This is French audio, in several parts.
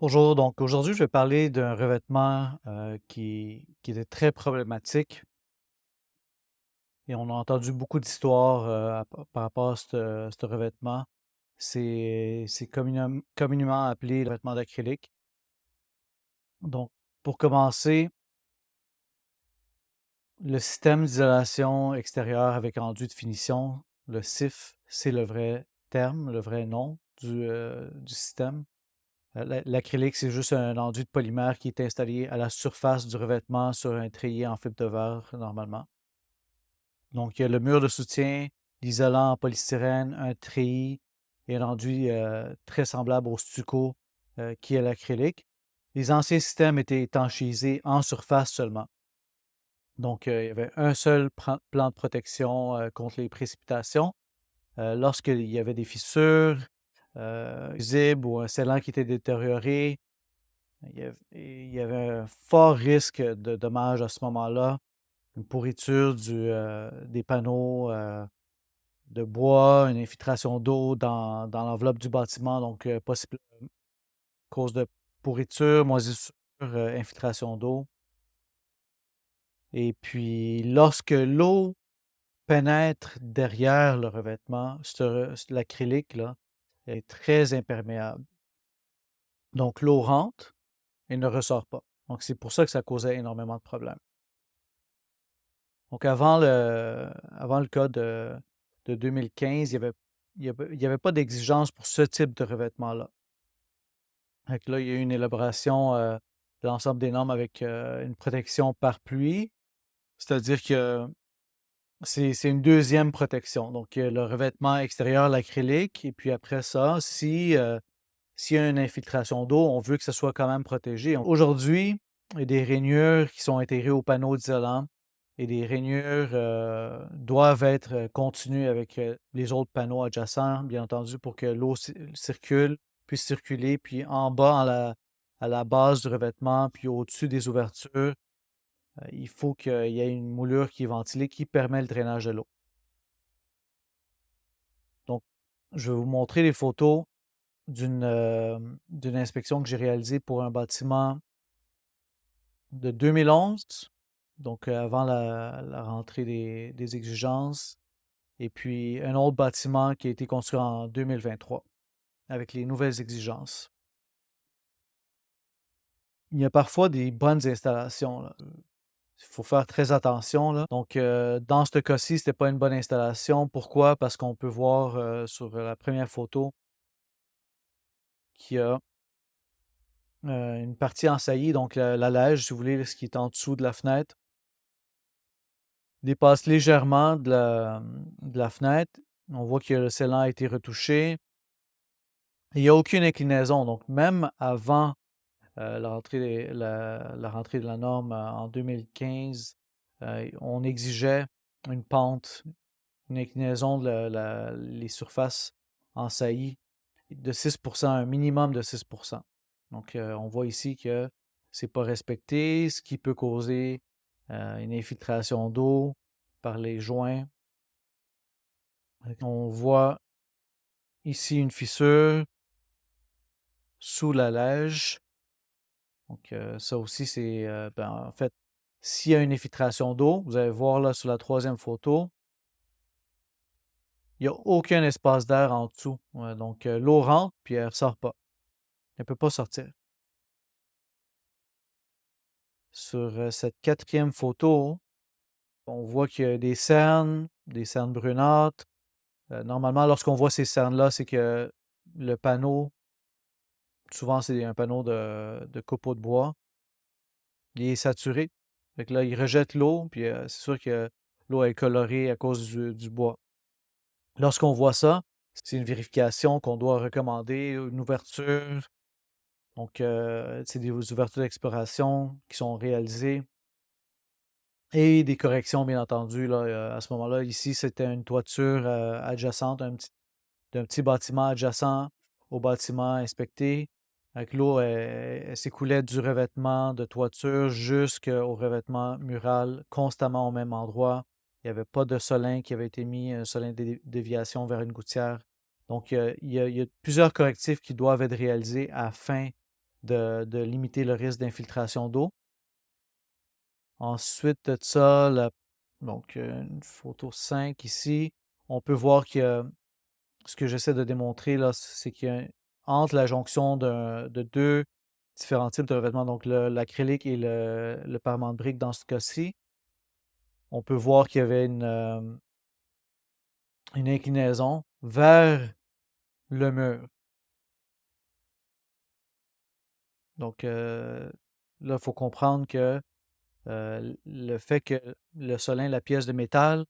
Bonjour, donc aujourd'hui, je vais parler d'un revêtement qui était très problématique et on a entendu beaucoup d'histoires par rapport à ce revêtement. C'est communément appelé le revêtement d'acrylique. Donc, pour commencer, le système d'isolation extérieure avec enduit de finition, le CIF, c'est le vrai terme, le vrai nom du système. L'acrylique, c'est juste un enduit de polymère qui est installé à la surface du revêtement sur un treillis en fibre de verre normalement. Donc, il y a le mur de soutien, l'isolant en polystyrène, un treillis et un enduit très semblable au stucco qui est l'acrylique. Les anciens systèmes étaient étanchisés en surface seulement. Donc, il y avait un seul plan de protection contre les précipitations. Lorsqu'il y avait des fissures visibles ou un scellant qui était détérioré, il y avait un fort risque de dommages à ce moment-là, une pourriture des panneaux de bois, une infiltration d'eau dans l'enveloppe du bâtiment, donc possible cause de pourriture, moisissure, infiltration d'eau. Et puis, lorsque l'eau pénètre derrière le revêtement, l'acrylique là, est très imperméable. Donc, l'eau rentre et ne ressort pas. Donc, c'est pour ça que ça causait énormément de problèmes. Donc, avant le cas de 2015, il y avait pas d'exigence pour ce type de revêtement-là. Fait que là, il y a eu une élaboration de l'ensemble des normes avec une protection par pluie, c'est-à-dire que c'est une deuxième protection. Donc, il y a le revêtement extérieur, l'acrylique, et puis après ça, s'il y a une infiltration d'eau, on veut que ce soit quand même protégé. Aujourd'hui, il y a des rainures qui sont intégrées au panneau d'isolant et les rainures doivent être continues avec les autres panneaux adjacents, bien entendu, pour que l'eau puisse circuler, puis en bas, à la base du revêtement, puis au-dessus des ouvertures, il faut qu'il y ait une moulure qui est ventilée qui permet le drainage de l'eau. Donc, je vais vous montrer les photos d'une inspection que j'ai réalisée pour un bâtiment de 2011, donc avant la rentrée des exigences, et puis un autre bâtiment qui a été construit en 2023 avec les nouvelles exigences. Il y a parfois des bonnes installations, là. Il faut faire très attention, là. Donc, dans ce cas-ci, c'était pas une bonne installation. Pourquoi? Parce qu'on peut voir sur la première photo qu'il y a une partie en saillie, donc la neige, si vous voulez, ce qui est en dessous de la fenêtre, dépasse légèrement de la fenêtre. On voit que le scellant a été retouché. Il n'y a aucune inclinaison. Donc, même avant la rentrée de la norme en 2015, on exigeait une pente, une inclinaison les surfaces en saillie de 6%, un minimum de 6%. Donc, on voit ici que c'est pas respecté, ce qui peut causer une infiltration d'eau par les joints. On voit ici une fissure sous la lège. Donc, ça aussi, c'est, en fait, s'il y a une infiltration d'eau, vous allez voir là sur la troisième photo, il n'y a aucun espace d'air en dessous. Ouais, donc, l'eau rentre, puis elle ne ressort pas. Elle ne peut pas sortir. Sur cette quatrième photo, on voit qu'il y a des cernes brunâtres. Normalement, lorsqu'on voit ces cernes-là, c'est que le panneau, souvent c'est un panneau de copeaux de bois, il est saturé. Fait que là, il rejette l'eau, puis c'est sûr que l'eau est colorée à cause du bois. Lorsqu'on voit ça, c'est une vérification qu'on doit recommander, une ouverture. Donc, c'est des ouvertures d'exploration qui sont réalisées et des corrections, bien entendu, là, à ce moment-là. Ici, c'était une toiture adjacente, d'un petit bâtiment adjacent au bâtiment inspecté. Avec l'eau, elle s'écoulait du revêtement de toiture jusqu'au revêtement mural, constamment au même endroit. Il n'y avait pas de solin qui avait été mis, un solin de déviation vers une gouttière. Donc, il y a plusieurs correctifs qui doivent être réalisés afin de limiter le risque d'infiltration d'eau. Ensuite de ça, donc une photo 5 ici, on peut voir que ce que j'essaie de démontrer là, c'est qu'il y a entre la jonction de deux différents types de revêtements, donc l'acrylique et le parement de brique dans ce cas-ci, on peut voir qu'il y avait une inclinaison vers le mur. Donc là, il faut comprendre que le fait que le solin, la pièce de métal,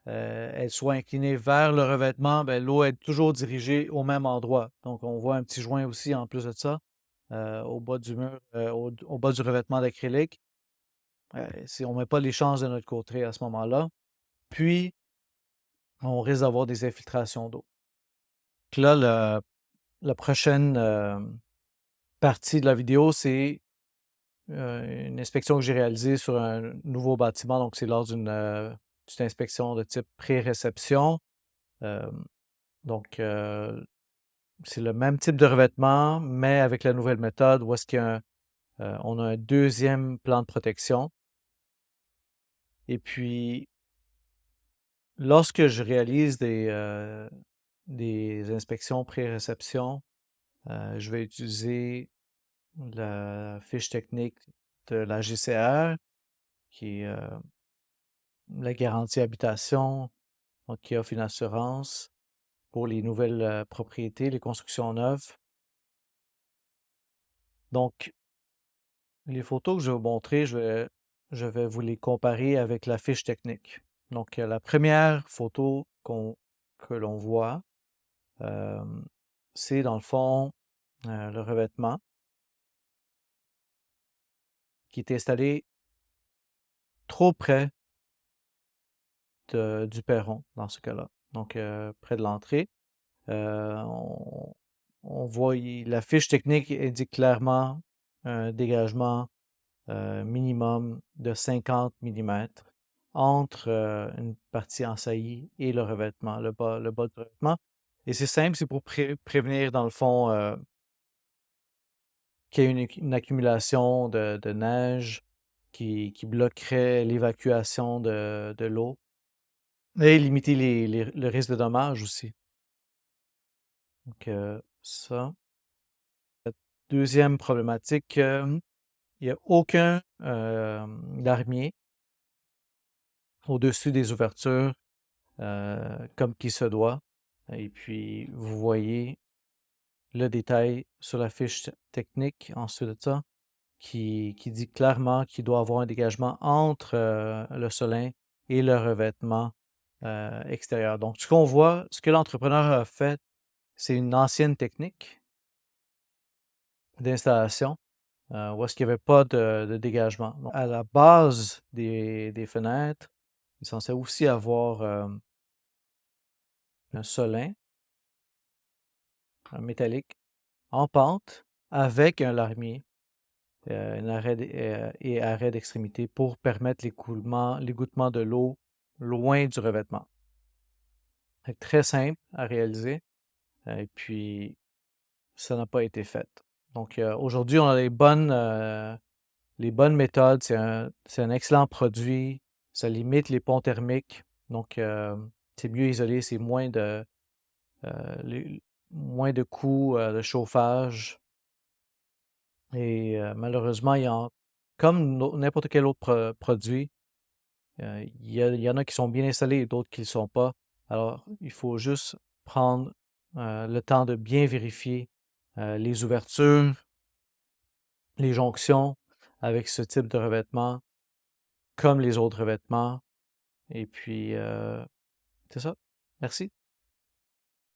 elle soit inclinée vers le revêtement, ben, l'eau est toujours dirigée au même endroit. Donc, on voit un petit joint aussi en plus de ça, au bas du mur, au bas du revêtement d'acrylique. On ne met pas les chances de notre côté à ce moment-là. Puis, on risque d'avoir des infiltrations d'eau. Donc là, la prochaine partie de la vidéo, c'est une inspection que j'ai réalisée sur un nouveau bâtiment. Donc, c'est lors d'une inspection de type pré-réception. Donc, c'est le même type de revêtement, mais avec la nouvelle méthode où est-ce on a un deuxième plan de protection. Et puis, lorsque je réalise des inspections pré-réception, je vais utiliser la fiche technique de la GCR, qui est la garantie habitation, donc qui offre une assurance pour les nouvelles propriétés, les constructions neuves. Donc, les photos que je vais vous montrer, je vais vous les comparer avec la fiche technique. Donc, la première photo que l'on voit, c'est dans le fond le revêtement qui est installé trop près du perron dans ce cas-là. Donc, près de l'entrée. On, on voit, la fiche technique indique clairement un dégagement minimum de 50 millimètres entre une partie en saillie et le revêtement, le bas du revêtement. Et c'est simple, c'est pour prévenir, dans le fond, qu'il y ait une accumulation de neige qui bloquerait l'évacuation de l'eau et limiter le risque de dommages aussi. Donc, ça. La deuxième problématique, il n'y a aucun larmier au-dessus des ouvertures comme qu'il se doit. Et puis, vous voyez le détail sur la fiche technique ensuite de ça, qui dit clairement qu'il doit avoir un dégagement entre le solin et le revêtement extérieur. Donc, ce qu'on voit, ce que l'entrepreneur a fait, c'est une ancienne technique d'installation où est-ce qu'il n'y avait pas de dégagement. Donc, à la base des fenêtres, il est censé aussi avoir un solin, un métallique, en pente, avec un larmier et arrêt d'extrémité pour permettre l'égouttement de l'eau loin du revêtement. C'est très simple à réaliser et puis ça n'a pas été fait. Donc aujourd'hui, on a les bonnes méthodes. C'est un excellent produit. Ça limite les ponts thermiques. Donc c'est mieux isolé, c'est moins de coûts de chauffage. Et malheureusement, comme n'importe quel autre produit, il y en a qui sont bien installés et d'autres qui ne le sont pas. Alors, il faut juste prendre le temps de bien vérifier les ouvertures, les jonctions avec ce type de revêtement, comme les autres revêtements. Et puis, c'est ça. Merci.